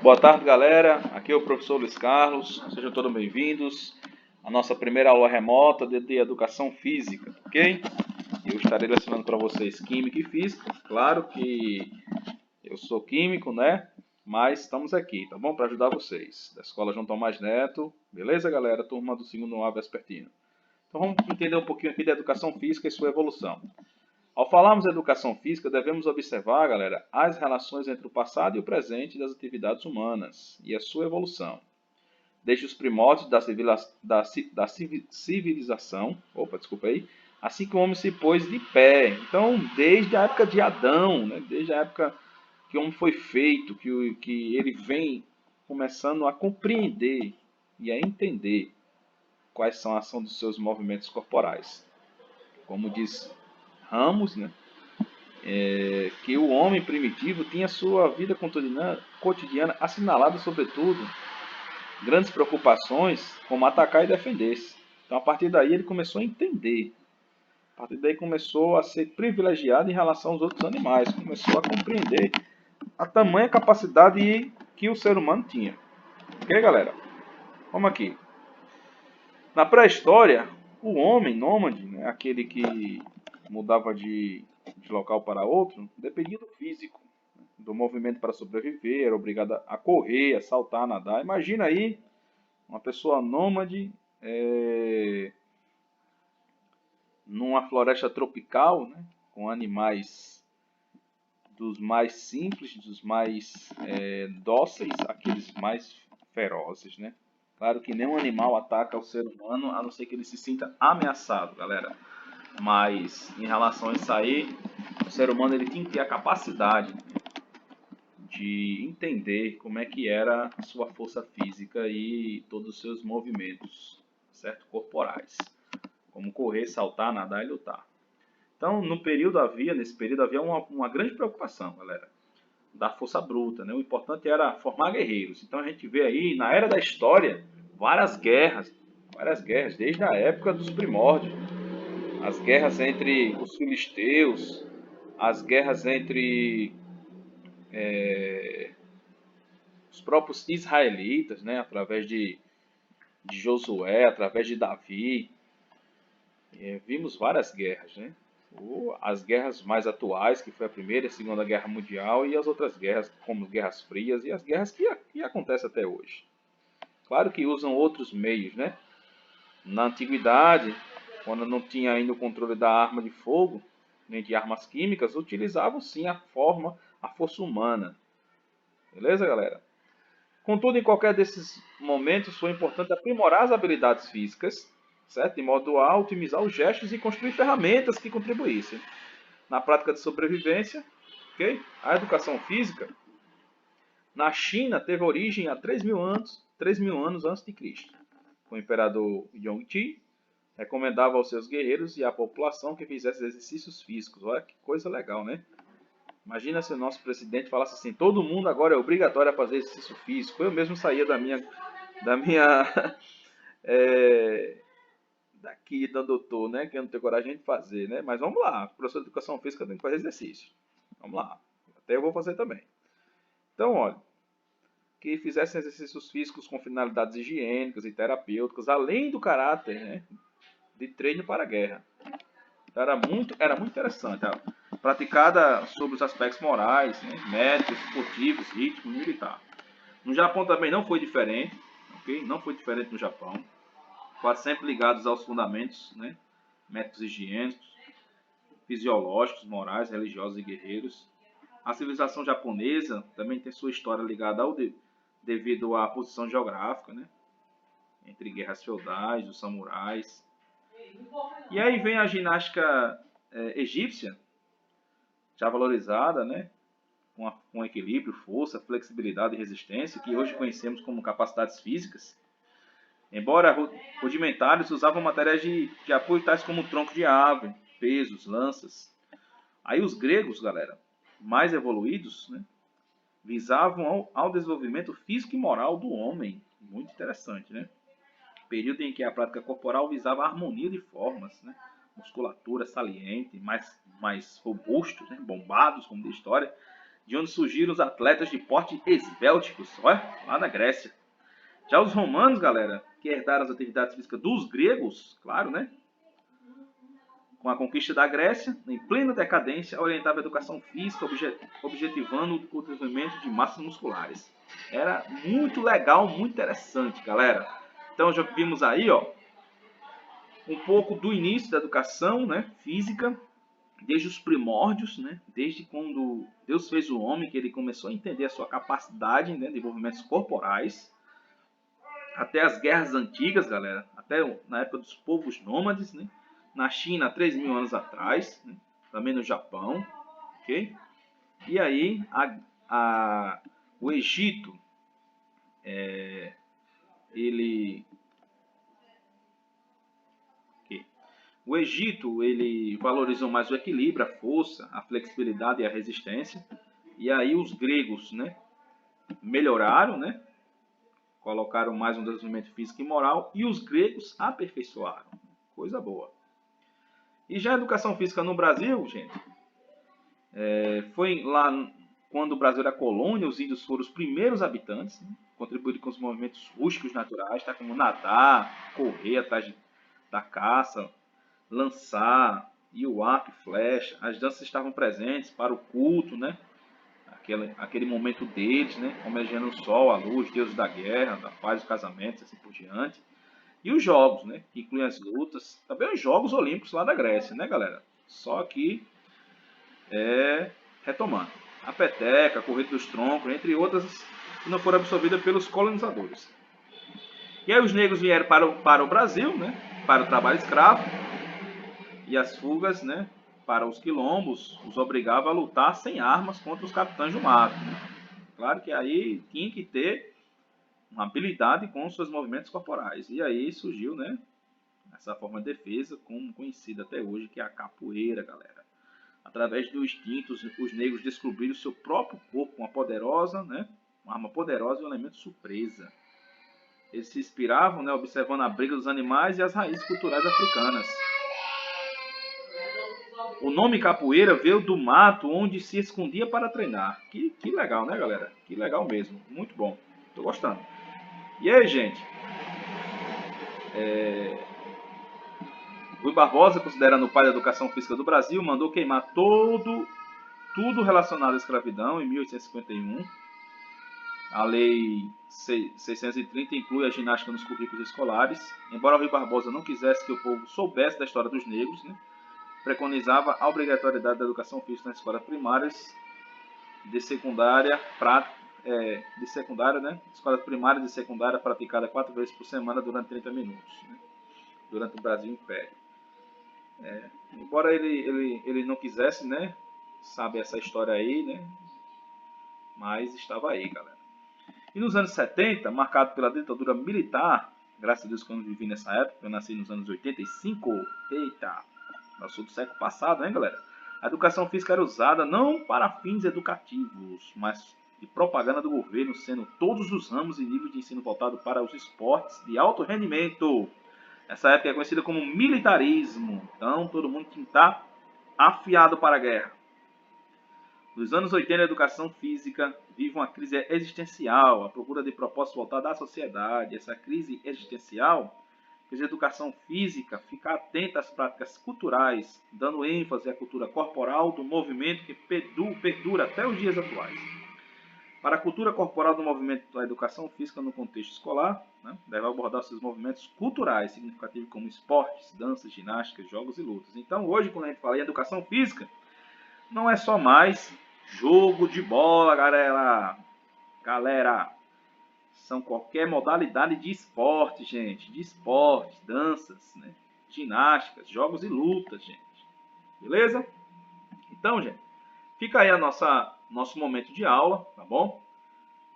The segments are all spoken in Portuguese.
Boa tarde, galera. Aqui é o professor Luiz Carlos. Sejam todos bem-vindos à nossa primeira aula remota de educação física, ok? Eu estarei lecionando para vocês química e física. Claro que eu sou químico, né? Mas estamos aqui, tá bom? Para ajudar vocês. Da Escola João Tomás Neto. Beleza, galera? Turma do segundo A vespertino. Então vamos entender um pouquinho aqui da educação física e sua evolução. Ao falarmos de educação física, devemos observar, galera, as relações entre o passado e o presente das atividades humanas e a sua evolução. Desde os primórdios da civilização, assim que o homem se pôs de pé. Então, desde a época de Adão, né, desde a época que o homem foi feito, que ele vem começando a compreender e a entender quais são a ação dos seus movimentos corporais. Como diz Ramos, né? Que o homem primitivo tinha sua vida cotidiana assinalada, sobretudo, grandes preocupações como atacar e defender-se. Então, a partir daí, ele começou a entender. A partir daí, começou a ser privilegiado em relação aos outros animais. Começou a compreender a tamanha capacidade que o ser humano tinha. Ok, galera? Vamos aqui. Na pré-história, o homem nômade, né, aquele que mudava de local para outro, dependia do físico, do movimento para sobreviver, era obrigado a correr, a saltar, a nadar. Imagina aí uma pessoa nômade numa floresta tropical, né, com animais dos mais simples, dos mais dóceis, aqueles mais ferozes, né? Claro que nenhum animal ataca o ser humano, a não ser que ele se sinta ameaçado, galera. Mas em relação a isso aí, o ser humano ele tinha que ter a capacidade de entender como é que era a sua força física e todos os seus movimentos, certo? Corporais, como correr, saltar, nadar e lutar. Então, nesse período havia uma grande preocupação, galera, da força bruta, né? O importante era formar guerreiros. Então a gente vê aí na era da história várias guerras, desde a época dos primórdios, as guerras entre os filisteus, as guerras entre os próprios israelitas, né? Através de Josué, através de Davi, vimos várias guerras, né? As guerras mais atuais, que foi a Primeira e a Segunda Guerra Mundial, e as outras guerras, como Guerras Frias, e as guerras que acontecem até hoje. Claro que usam outros meios, né? Na antiguidade, quando não tinha ainda o controle da arma de fogo, nem de armas químicas, utilizavam sim a força humana. Beleza, galera? Contudo, em qualquer desses momentos, foi importante aprimorar as habilidades físicas, certo? De modo a otimizar os gestos e construir ferramentas que contribuíssem na prática de sobrevivência. Ok? A educação física na China teve origem há 3.000 anos antes de Cristo. O imperador Yongji recomendava aos seus guerreiros e à população que fizessem exercícios físicos. Olha que coisa legal, né? Imagina se o nosso presidente falasse assim: todo mundo agora é obrigatório a fazer exercício físico. Eu mesmo saía da minha daqui da doutor, né? Que eu não tenho coragem de fazer, né? Mas vamos lá, professor de educação física tem que fazer exercício. Vamos lá, até eu vou fazer também. Então, olha, que fizessem exercícios físicos com finalidades higiênicas e terapêuticas, além do caráter, né, de treino para a guerra. Então, era muito interessante. Praticada sobre os aspectos morais, né, médicos, esportivos, ritmo militar. No Japão também não foi diferente, ok? Não foi diferente no Japão. Quase sempre ligados aos fundamentos, né, métodos higiênicos, fisiológicos, morais, religiosos e guerreiros. A civilização japonesa também tem sua história ligada devido à posição geográfica, né, entre guerras feudais, os samurais. E aí vem a ginástica egípcia, já valorizada, né, com equilíbrio, força, flexibilidade e resistência, que hoje conhecemos como capacidades físicas. Embora rudimentares, usavam materiais de apoio tais como tronco de árvore, pesos, lanças. Aí os gregos, galera, mais evoluídos, né, visavam ao desenvolvimento físico e moral do homem. Muito interessante, né? Período em que a prática corporal visava a harmonia de formas, né? Musculatura saliente, mais robustos, né? Bombados, como de história, de onde surgiram os atletas de porte esbélticos, olha, lá na Grécia. Já os romanos, galera, que herdaram as atividades físicas dos gregos, claro, né? Com a conquista da Grécia, em plena decadência, orientava a educação física, objetivando o desenvolvimento de massas musculares. Era muito legal, muito interessante, galera. Então já vimos aí, ó, um pouco do início da educação, né, física, desde os primórdios, né, desde quando Deus fez o homem, que ele começou a entender a sua capacidade, né, de movimentos corporais, até as guerras antigas, galera, até na época dos povos nômades, né, na China há 3.000 anos atrás, né, também no Japão, ok? E aí o Egito, ele O Egito, ele valorizou mais o equilíbrio, a força, a flexibilidade e a resistência. E aí os gregos, né, melhoraram, né, colocaram mais um desenvolvimento físico e moral, e os gregos aperfeiçoaram. Coisa boa. E já a educação física no Brasil, gente, foi lá quando o Brasil era colônia, os índios foram os primeiros habitantes, né, contribuíram com os movimentos rústicos naturais, tá, como nadar, correr atrás da caça, lançar, e o arco e flecha. As danças estavam presentes para o culto, né? Aquele momento deles, né? Homenageando o sol, a luz, deuses da guerra, da paz, do casamento, assim por diante. E os jogos, né? Que incluem as lutas. Também os Jogos Olímpicos lá da Grécia, né, galera? Só que retomando. A peteca, a corrida dos troncos, entre outras, que não foram absorvidas pelos colonizadores. E aí os negros vieram para o Brasil, né? Para o trabalho escravo. E as fugas, né, para os quilombos, os obrigava a lutar sem armas contra os capitães do mato. Claro que aí tinha que ter uma habilidade com os seus movimentos corporais. E aí surgiu, né, essa forma de defesa, como conhecida até hoje, que é a capoeira, galera. Através do instinto, os negros descobriram o seu próprio corpo, uma arma poderosa e um elemento surpresa. Eles se inspiravam, né, observando a briga dos animais e as raízes culturais africanas. O nome capoeira veio do mato onde se escondia para treinar. Que legal, né, galera? Que legal mesmo. Muito bom. Tô gostando. E aí, gente? Rui Barbosa, considerando o pai da educação física do Brasil, mandou queimar tudo relacionado à escravidão em 1851. A Lei 630 inclui a ginástica nos currículos escolares. Embora Rui Barbosa não quisesse que o povo soubesse da história dos negros, né, preconizava a obrigatoriedade da educação física nas escolas primárias, de secundária, né? Escolas primárias e secundária praticada 4 vezes por semana durante 30 minutos, né? Durante o Brasil Império. Embora ele não quisesse, né, sabe essa história aí, né, mas estava aí, galera. E nos anos 70, marcado pela ditadura militar, graças a Deus que eu não vivi nessa época, eu nasci nos anos 85, eita, eu sou do século passado, né, galera? A educação física era usada não para fins educativos, mas de propaganda do governo, sendo todos os ramos e níveis de ensino voltados para os esportes de alto rendimento. Essa época é conhecida como militarismo, então todo mundo tinha que estar afiado para a guerra. Nos anos 80, a educação física vive uma crise existencial, a procura de propósito voltado à sociedade. Essa crise existencial fez a educação física ficar atenta às práticas culturais, dando ênfase à cultura corporal do movimento que perdura até os dias atuais. Para a cultura corporal do movimento da educação física no contexto escolar, né, deve abordar seus movimentos culturais significativos como esportes, danças, ginásticas, jogos e lutas. Então, hoje, quando a gente fala em educação física, não é só mais jogo de bola, galera. São qualquer modalidade de esporte, gente. De esporte, danças, né, ginásticas, jogos e lutas, gente. Beleza? Então, gente, fica aí nosso momento de aula, tá bom?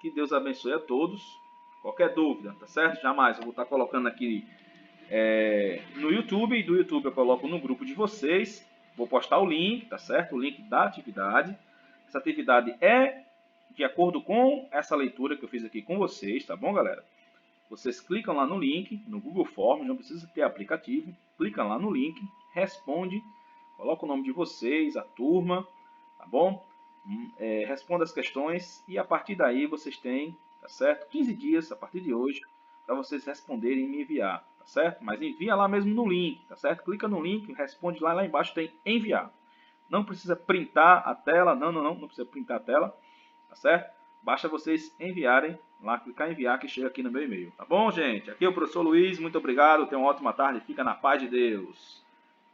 Que Deus abençoe a todos. Qualquer dúvida, tá certo? Jamais. Eu vou estar colocando aqui no YouTube. E do YouTube eu coloco no grupo de vocês. Vou postar o link, tá certo? O link da atividade. Essa atividade é de acordo com essa leitura que eu fiz aqui com vocês, tá bom, galera? Vocês clicam lá no link, no Google Forms, não precisa ter aplicativo. Clica lá no link, responde, coloca o nome de vocês, a turma, tá bom? responda as questões e a partir daí vocês têm, tá certo? 15 dias a partir de hoje para vocês responderem e me enviar, tá certo? Mas envia lá mesmo no link, tá certo? Clica no link, responde lá embaixo tem enviar. Não precisa printar a tela, não precisa printar a tela, tá certo? Basta vocês enviarem lá, clicar em enviar que chega aqui no meu e-mail, tá bom, gente? Aqui é o professor Luiz, muito obrigado, tenham uma ótima tarde, fica na paz de Deus.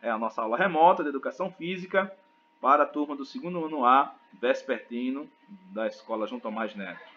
É a nossa aula remota de Educação Física para a turma do segundo ano A, vespertino, da Escola João Tomás Neto.